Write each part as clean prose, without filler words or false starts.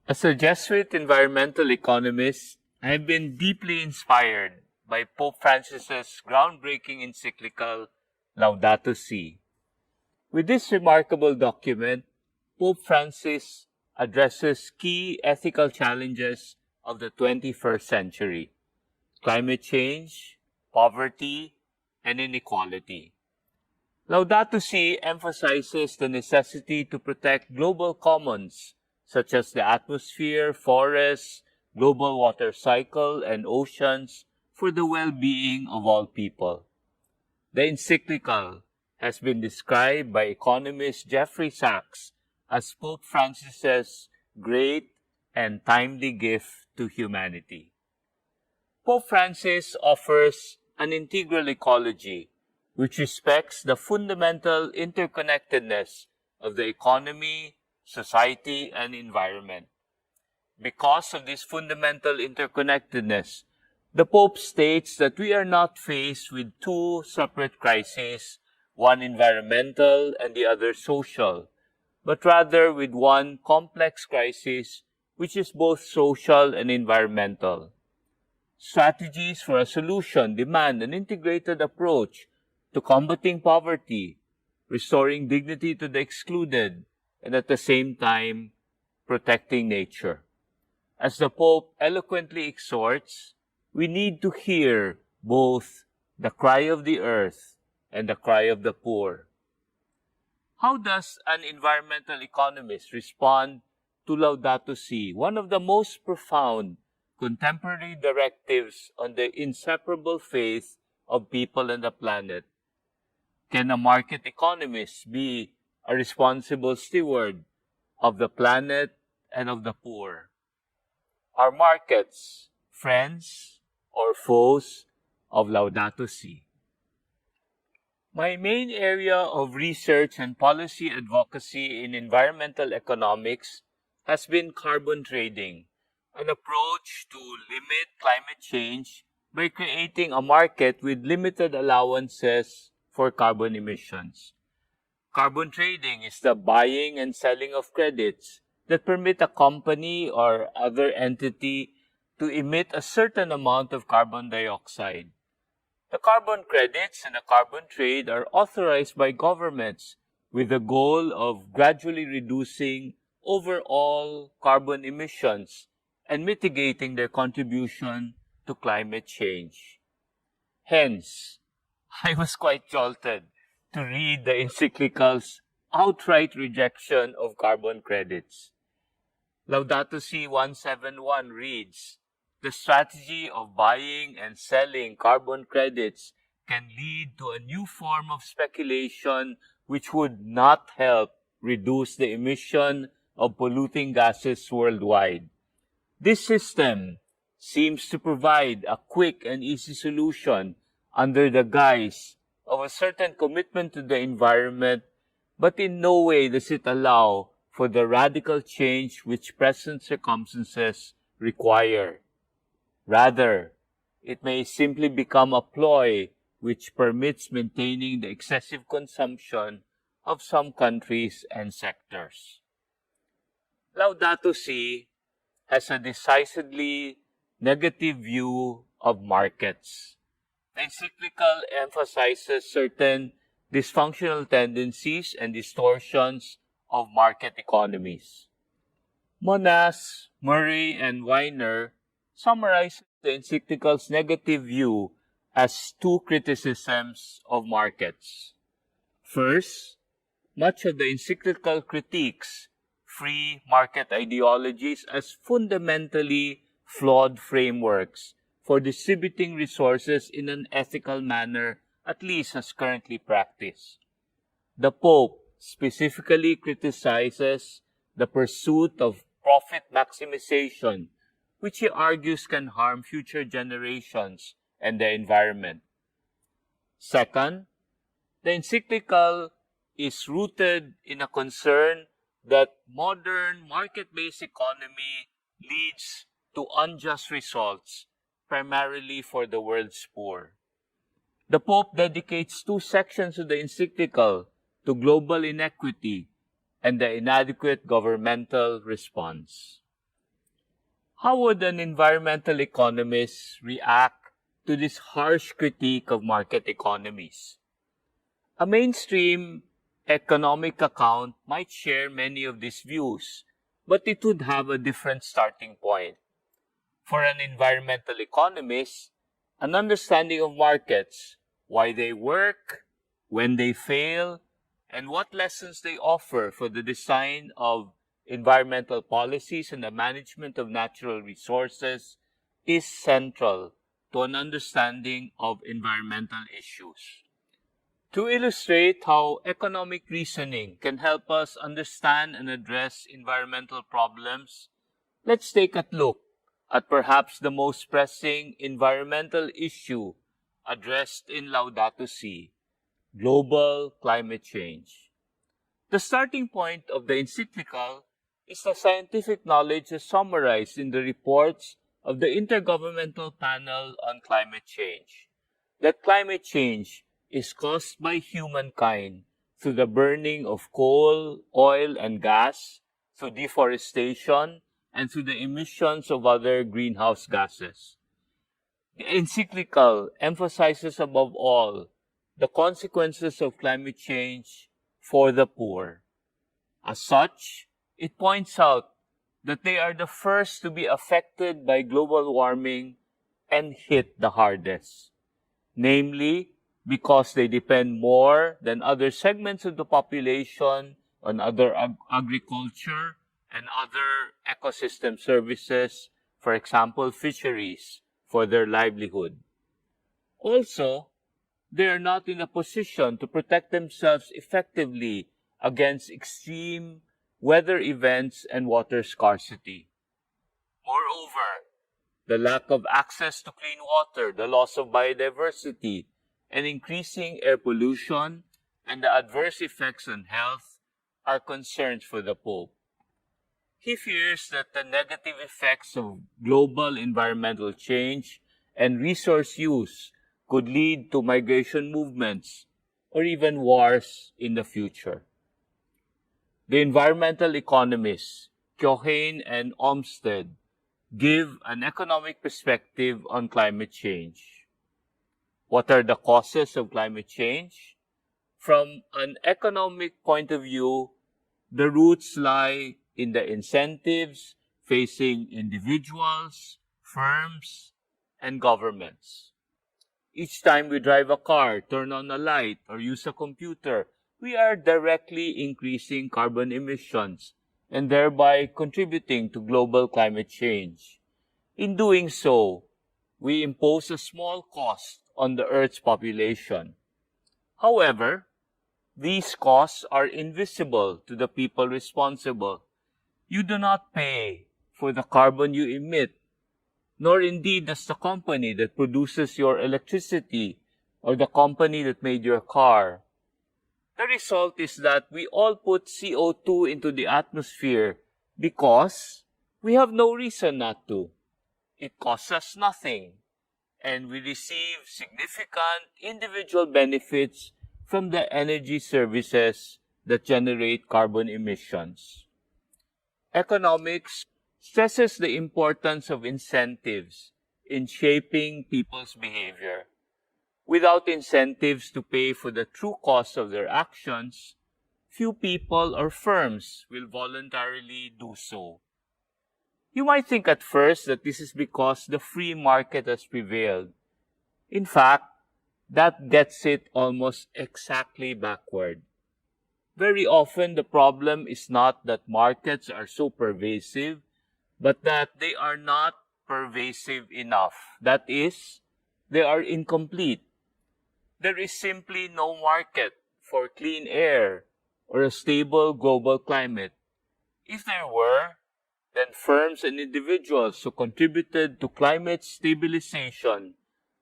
As a Jesuit environmental economist, I have been deeply inspired by Pope Francis's groundbreaking encyclical Laudato Si. With this remarkable document, Pope Francis addresses key ethical challenges of the 21st century: climate change, poverty, and inequality. Laudato Si emphasizes the necessity to protect global commons such as the atmosphere, forests, global water cycle, and oceans for the well-being of all people. The encyclical has been described by economist Jeffrey Sachs as Pope Francis's great and timely gift to humanity. Pope Francis offers an integral ecology which respects the fundamental interconnectedness of the economy, society, and environment. Because of this fundamental interconnectedness, the Pope states that we are not faced with two separate crises, one environmental and the other social, but rather with one complex crisis which is both social and environmental. Strategies for a solution demand an integrated approach to combating poverty, restoring dignity to the excluded, and at the same time, protecting nature. As the Pope eloquently exhorts, we need to hear both the cry of the earth and the cry of the poor. How does an environmental economist respond to Laudato Si, one of the most profound contemporary directives on the inseparable faith of people and the planet? Can a market economist be a responsible steward of the planet and of the poor? Are markets friends or foes of Laudato Si? My main area of research and policy advocacy in environmental economics has been carbon trading, an approach to limit climate change by creating a market with limited allowances for carbon emissions. Carbon trading is the buying and selling of credits that permit a company or other entity to emit a certain amount of carbon dioxide. The carbon credits and the carbon trade are authorized by governments with the goal of gradually reducing overall carbon emissions and mitigating their contribution to climate change. Hence, I was quite jolted to read the encyclical's outright rejection of carbon credits. Laudato Si 171 reads, "The strategy of buying and selling carbon credits can lead to a new form of speculation which would not help reduce the emission of polluting gases worldwide. This system seems to provide a quick and easy solution under the guise of a certain commitment to the environment, but in no way does it allow for the radical change which present circumstances require. Rather, it may simply become a ploy which permits maintaining the excessive consumption of some countries and sectors." Laudato Si has a decisively negative view of markets. The encyclical emphasizes certain dysfunctional tendencies and distortions of market economies. Monas, Murray, and Weiner summarize the encyclical's negative view as two criticisms of markets. First, much of the encyclical critiques free market ideologies as fundamentally flawed frameworks for distributing resources in an ethical manner, at least as currently practiced. The Pope specifically criticizes the pursuit of profit maximization, which he argues can harm future generations and the environment. Second, the encyclical is rooted in a concern that modern market-based economy leads to unjust results, primarily for the world's poor. The Pope dedicates 2 sections of the encyclical to global inequity and the inadequate governmental response. How would an environmental economist react to this harsh critique of market economies? A mainstream economic account might share many of these views, but it would have a different starting point. For an environmental economist, an understanding of markets, why they work, when they fail, and what lessons they offer for the design of environmental policies and the management of natural resources is central to an understanding of environmental issues. To illustrate how economic reasoning can help us understand and address environmental problems, let's take a look at perhaps the most pressing environmental issue addressed in Laudato Si, global climate change. The starting point of the encyclical is the scientific knowledge as summarized in the reports of the Intergovernmental Panel on Climate Change, that climate change is caused by humankind through the burning of coal, oil, and gas, through deforestation, and through the emissions of other greenhouse gases. The encyclical emphasizes above all the consequences of climate change for the poor. As such, it points out that they are the first to be affected by global warming and hit the hardest, namely because they depend more than other segments of the population on other agriculture and other ecosystem services, for example, fisheries, for their livelihood. Also, they are not in a position to protect themselves effectively against extreme weather events and water scarcity. Moreover, the lack of access to clean water, the loss of biodiversity, and increasing air pollution and the adverse effects on health are concerns for the Pope. He fears that the negative effects of global environmental change and resource use could lead to migration movements or even wars in the future. The environmental economists, Keohane and Olmsted, give an economic perspective on climate change. What are the causes of climate change? From an economic point of view, the roots lie in the incentives facing individuals, firms, and governments. Each time we drive a car, turn on a light, or use a computer, we are directly increasing carbon emissions and thereby contributing to global climate change. In doing so, we impose a small cost on the Earth's population. However, these costs are invisible to the people responsible. You do not pay for the carbon you emit, nor indeed does the company that produces your electricity or the company that made your car. The result is that we all put CO2 into the atmosphere because we have no reason not to. It costs us nothing, and we receive significant individual benefits from the energy services that generate carbon emissions. Economics stresses the importance of incentives in shaping people's behavior. Without incentives to pay for the true cost of their actions, few people or firms will voluntarily do so. You might think at first that this is because the free market has prevailed. In fact, that gets it almost exactly backward. Very often the problem is not that markets are so pervasive, but that they are not pervasive enough. That is, they are incomplete. There is simply no market for clean air or a stable global climate. If there were, then firms and individuals who contributed to climate stabilization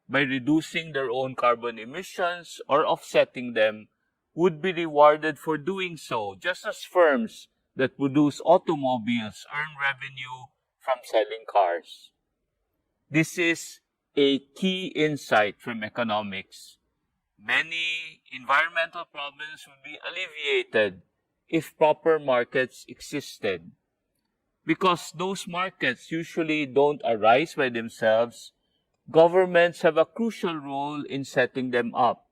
by reducing their own carbon emissions or offsetting them would be rewarded for doing so, just as firms that produce automobiles earn revenue from selling cars. This is a key insight from economics. Many environmental problems would be alleviated if proper markets existed. Because those markets usually don't arise by themselves, governments have a crucial role in setting them up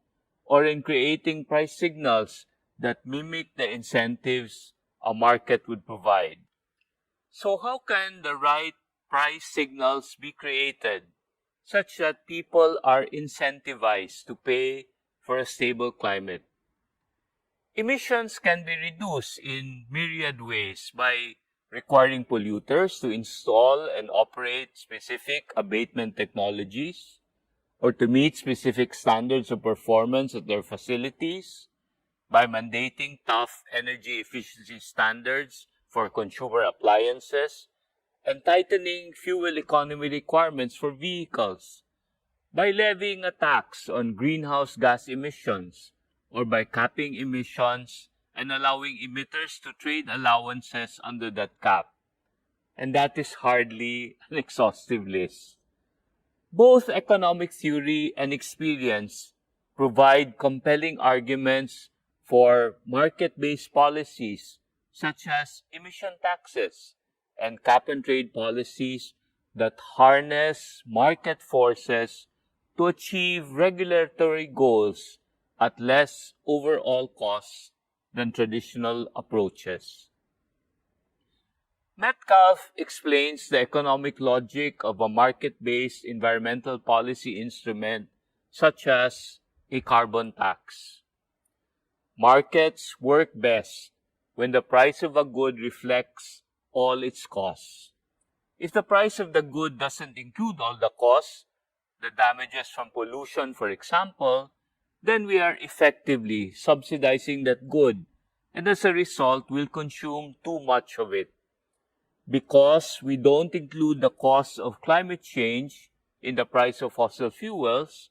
or in creating price signals that mimic the incentives a market would provide. So how can the right price signals be created such that people are incentivized to pay for a stable climate? Emissions can be reduced in myriad ways by requiring polluters to install and operate specific abatement technologies or to meet specific standards of performance at their facilities, by mandating tough energy efficiency standards for consumer appliances, and tightening fuel economy requirements for vehicles, by levying a tax on greenhouse gas emissions, or by capping emissions and allowing emitters to trade allowances under that cap. And that is hardly an exhaustive list. Both economic theory and experience provide compelling arguments for market-based policies such as emission taxes and cap-and-trade policies that harness market forces to achieve regulatory goals at less overall cost than traditional approaches. Metcalfe explains the economic logic of a market-based environmental policy instrument such as a carbon tax. Markets work best when the price of a good reflects all its costs. If the price of the good doesn't include all the costs, the damages from pollution, for example, then we are effectively subsidizing that good, and as a result, we'll consume too much of it. Because we don't include the cost of climate change in the price of fossil fuels,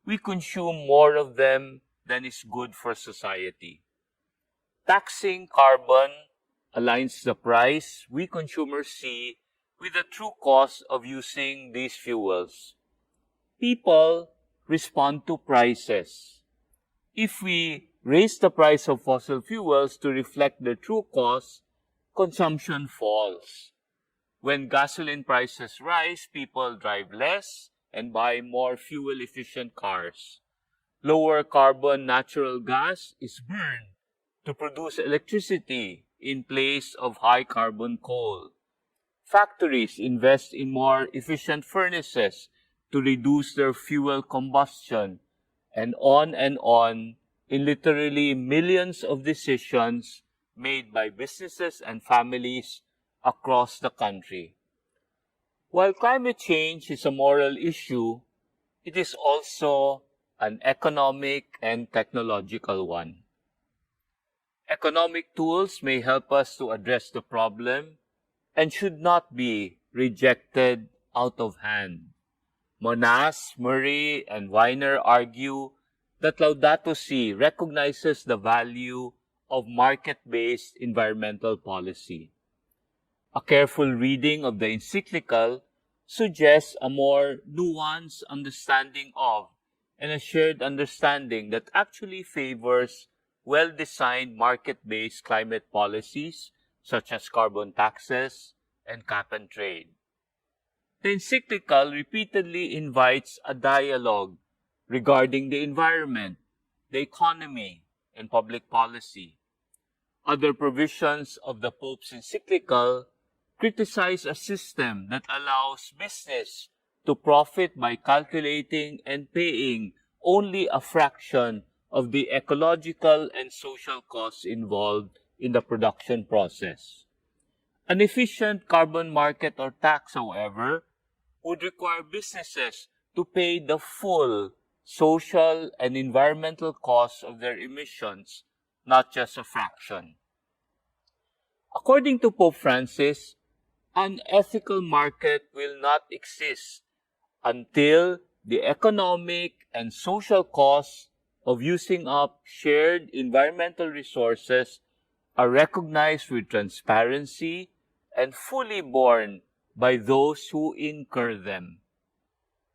we consume more of them than is good for society. Taxing carbon aligns the price we consumers see with the true cost of using these fuels. People respond to prices. If we raise the price of fossil fuels to reflect their true cost, consumption falls. When gasoline prices rise, people drive less and buy more fuel-efficient cars. Lower carbon natural gas is burned to produce electricity in place of high carbon coal. Factories invest in more efficient furnaces to reduce their fuel combustion, and on in literally millions of decisions made by businesses and families across the country. While climate change is a moral issue, it is also an economic and technological one. Economic tools may help us to address the problem and should not be rejected out of hand. Monas, Murray, and Weiner argue that Laudato Si recognizes the value of market-based environmental policy. A careful reading of the encyclical suggests a more nuanced understanding of and a shared understanding that actually favors well-designed market-based climate policies such as carbon taxes and cap-and-trade. The encyclical repeatedly invites a dialogue regarding the environment, the economy, and public policy. Other provisions of the Pope's encyclical criticize a system that allows business to profit by calculating and paying only a fraction of the ecological and social costs involved in the production process. An efficient carbon market or tax, however, would require businesses to pay the full social and environmental costs of their emissions, not just a fraction. According to Pope Francis, an ethical market will not exist until the economic and social costs of using up shared environmental resources are recognized with transparency and fully borne by those who incur them.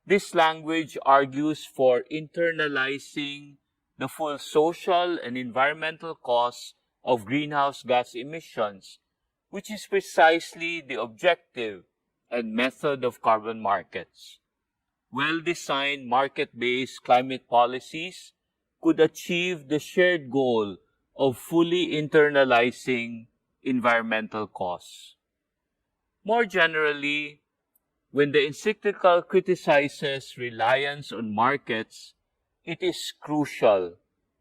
This language argues for internalizing the full social and environmental costs of greenhouse gas emissions, which is precisely the objective and method of carbon markets. Well-designed market-based climate policies could achieve the shared goal of fully internalizing environmental costs. More generally, when the encyclical criticizes reliance on markets, it is crucial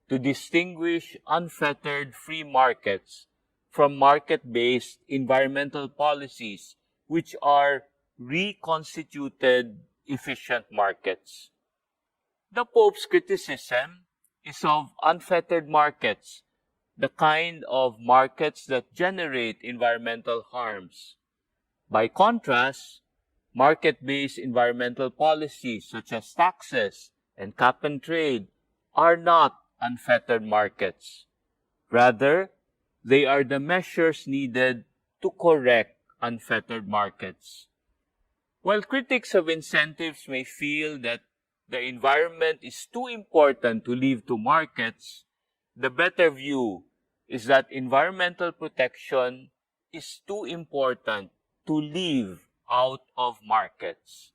to distinguish unfettered free markets from market-based environmental policies, which are reconstituted efficient markets. The Pope's criticism is of unfettered markets, the kind of markets that generate environmental harms. By contrast, market-based environmental policies such as taxes and cap and trade are not unfettered markets. Rather, they are the measures needed to correct unfettered markets. While critics of incentives may feel that the environment is too important to leave to markets, the better view is that environmental protection is too important to leave out of markets.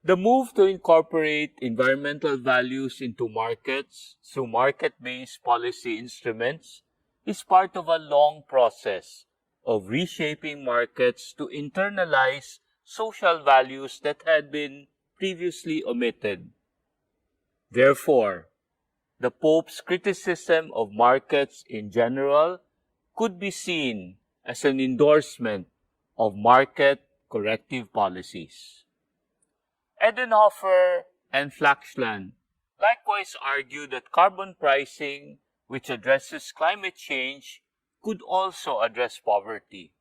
The move to incorporate environmental values into markets through market-based policy instruments is part of a long process of reshaping markets to internalize social values that had been previously omitted. Therefore, the Pope's criticism of markets in general could be seen as an endorsement of market corrective policies. Edenhofer and Flaxland likewise argue that carbon pricing, which addresses climate change, could also address poverty.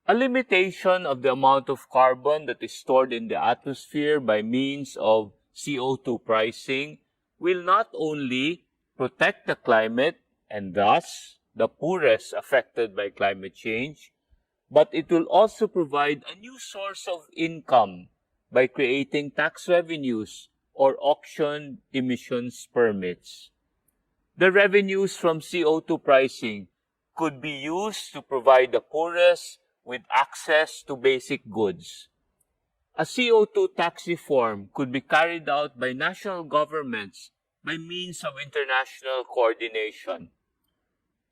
A limitation of the amount of carbon that is stored in the atmosphere by means of CO2 pricing will not only protect the climate and thus the poorest affected by climate change, but it will also provide a new source of income by creating tax revenues or auction emissions permits. The revenues from CO2 pricing could be used to provide the poorest with access to basic goods. A CO2 tax reform could be carried out by national governments by means of international coordination.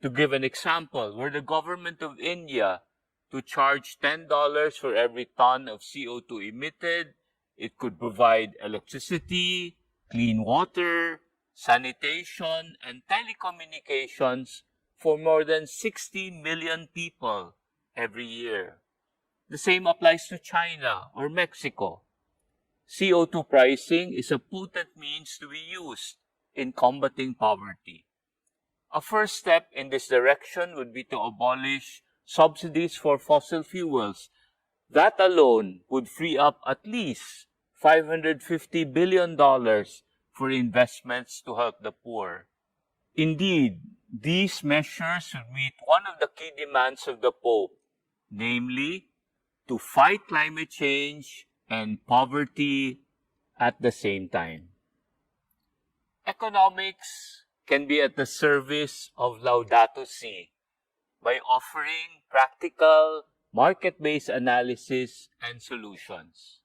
To give an example, were the government of India to charge $10 for every ton of CO2 emitted, it could provide electricity, clean water, sanitation, and telecommunications for more than 60 million people every year. The same applies to China or Mexico. CO2 pricing is a potent means to be used in combating poverty. A first step in this direction would be to abolish subsidies for fossil fuels. That alone would free up at least $550 billion for investments to help the poor. Indeed, these measures would meet one of the key demands of the Pope, namely, to fight climate change and poverty at the same time. Economics can be at the service of Laudato Si by offering practical, market-based analysis and solutions.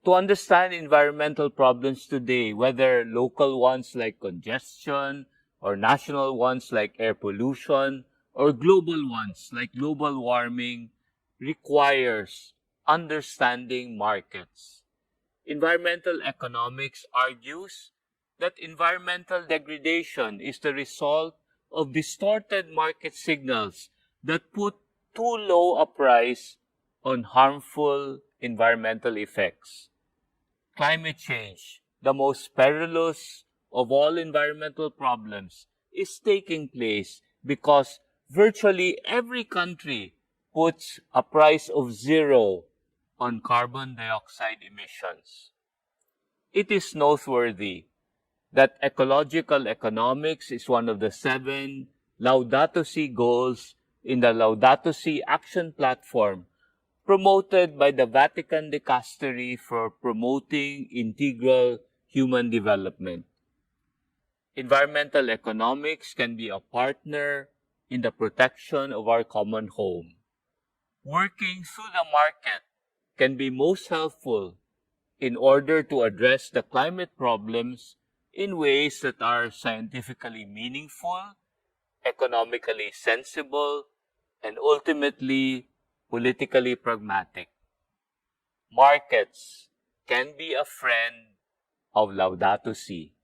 To understand environmental problems today, whether local ones like congestion, or national ones like air pollution, or global ones like global warming, requires understanding markets. Environmental economics argues that environmental degradation is the result of distorted market signals that put too low a price on harmful environmental effects. Climate change, the most perilous of all environmental problems, is taking place because virtually every country puts a price of zero on carbon dioxide emissions. It is noteworthy that ecological economics is one of the 7 Laudato Si goals in the Laudato Si Action Platform promoted by the Vatican Dicastery for Promoting Integral Human Development. Environmental economics can be a partner in the protection of our common home. Working through the market can be most helpful in order to address the climate problems in ways that are scientifically meaningful, economically sensible, and ultimately politically pragmatic. Markets can be a friend of Laudato Si.